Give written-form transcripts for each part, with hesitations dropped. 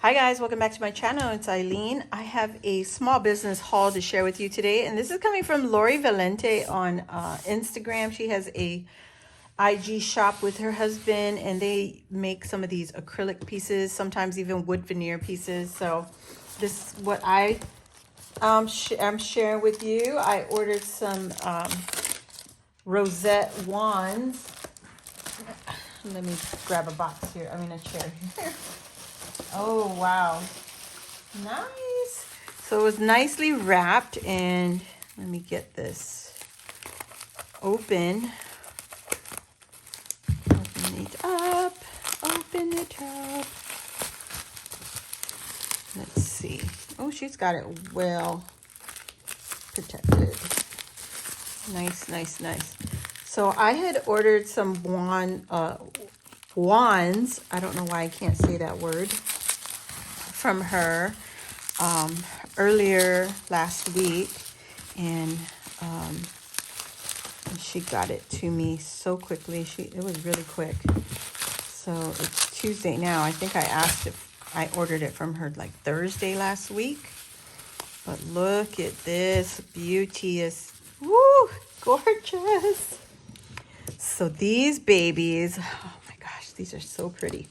Hi guys, welcome back to my channel. It's Eileen. I have a small business haul to share with you today, and this is coming from Valente on Instagram. She has a IG shop with her husband, and they make some of these acrylic pieces, sometimes even wood veneer pieces. So this is what I'm sharing with you. I ordered some rosette wands. Let me grab a box here. A chair here. Oh, wow. Nice. So it was nicely wrapped, and let me get this open. Open it up. Open it up. Let's see. Oh, she's got it well protected. Nice, nice, nice. So I had ordered some wands. I don't know why I can't say that word. From her earlier last week, and she got it to me so quickly. It was really quick. So it's Tuesday now. I think I asked if I ordered it from her like Thursday last week. But look at this beauteous, woo, gorgeous. So these babies, oh my gosh, these are so pretty.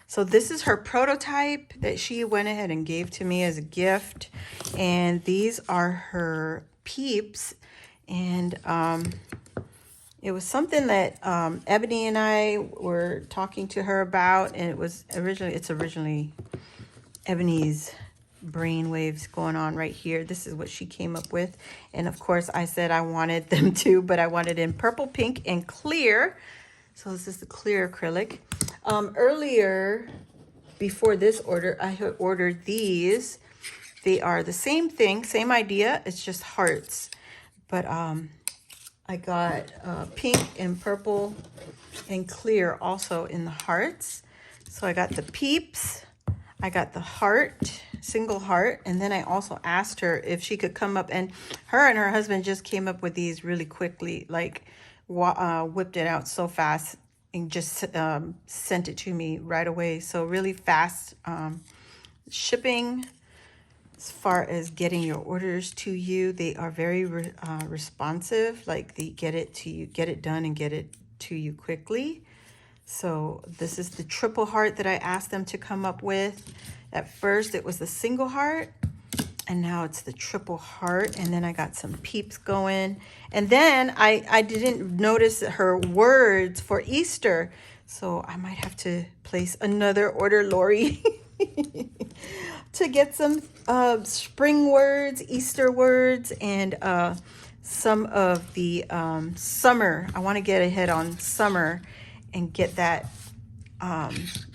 So this is her prototype that she went ahead and gave to me as a gift. And these are her peeps. And it was something that Ebony and I were talking to her about. And it's originally Ebony's brainwaves going on right here. This is what she came up with. And of course I said I wanted them too, but I wanted in purple, pink, and clear. So this is the clear acrylic. Earlier, before this order, I had ordered these. They are the same thing, same idea. It's just hearts. But I got pink and purple and clear also in the hearts. So I got the peeps. I got the heart, single heart. And then I also asked her if she could come up, and her husband just came up with these really quickly, like whipped it out so fast. And just sent it to me right away. So really fast shipping as far as getting your orders to you. They are very responsive. Like they get it to you, get it done and get it to you quickly. So this is the triple heart that I asked them to come up with. At first it was the single heart, and now it's the triple heart. And then I got some peeps going. And then I didn't notice her words for Easter. So I might have to place another order, Lori, to get some spring words, Easter words, and some of the summer. I want to get ahead on summer and get that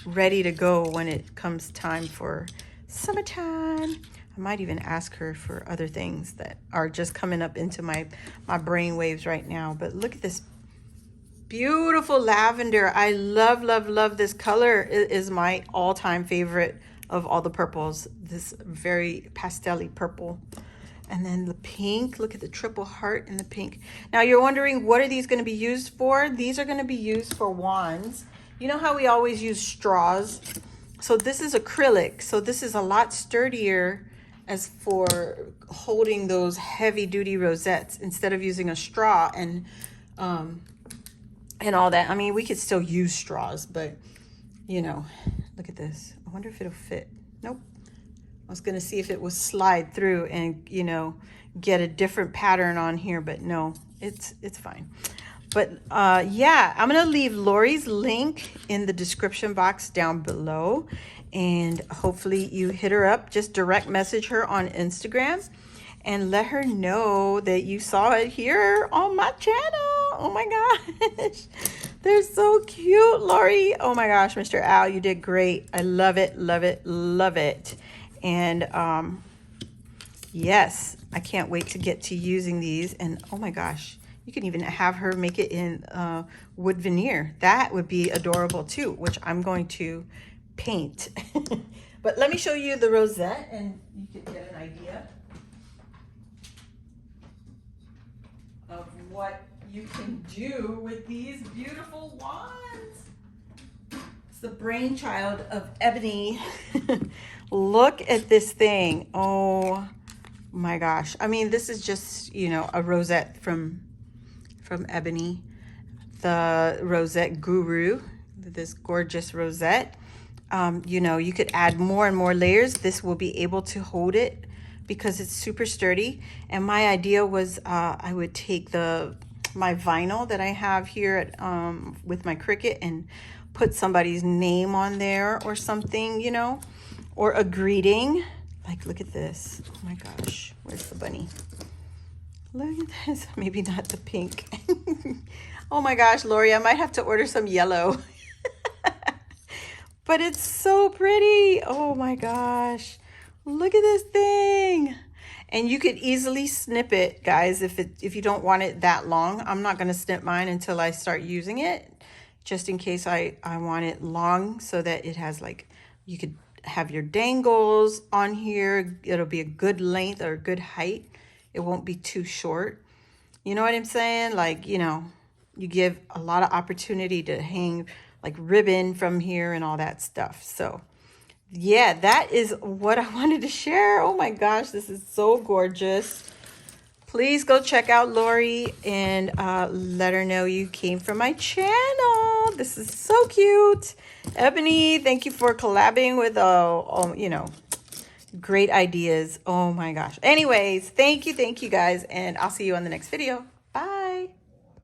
ready to go when it comes time for summertime. I might even ask her for other things that are just coming up into my brain waves right now. But look at this beautiful lavender. I love, love, love this color. It is my all-time favorite of all the purples. This very pastel-y purple. And then the pink, look at the triple heart in the pink. Now you're wondering, what are these going to be used for? These are going to be used for wands. You know how we always use straws? So this is acrylic. So this is a lot sturdier as for holding those heavy duty rosettes, instead of using a straw and all that. I mean, we could still use straws, but you know, look at this. I wonder if it'll fit. Nope. I was going to see if it would slide through and, you know, get a different pattern on here, but no, it's fine. But yeah, I'm going to leave Lori's link in the description box down below, and hopefully you hit her up. Just direct message her on Instagram and let her know that you saw it here on my channel. Oh my gosh, they're so cute, Lori. Oh my gosh, Mr. Al, you did great. I love it, love it, love it. And yes, I can't wait to get to using these. And oh my gosh, you can even have her make it in wood veneer. That would be adorable too, which I'm going to paint. But let me show you the rosette and you can get an idea of what you can do with these beautiful wands. the brainchild of Ebony. Look at this thing. Oh my gosh. I mean, this is just, you know, a rosette from Ebony, the rosette guru, this gorgeous rosette. You know, you could add more and more layers. This will be able to hold it because it's super sturdy. And my idea was I would take my vinyl that I have here at, with my Cricut and put somebody's name on there or something, you know, or a greeting. Like, look at this. Oh my gosh, where's the bunny? Look at this. Maybe not the pink. Oh my gosh, Lori, I might have to order some yellow. But it's so pretty. Oh my gosh. Look at this thing. And you could easily snip it, guys, if you don't want it that long. I'm not going to snip mine until I start using it, just in case I want it long so that it has, like, you could have your dangles on here. It'll be a good length or a good height. It won't be too short. You know what I'm saying? Like, you know, you give a lot of opportunity to hang like ribbon from here and all that stuff. So yeah, that is what I wanted to share. Oh my gosh, this is so gorgeous. Please go check out Lori and let her know you came from my channel. This is so cute. Ebony, thank you for collabing with, you know, great ideas. Oh my gosh. Anyways, thank you guys. And I'll see you on the next video.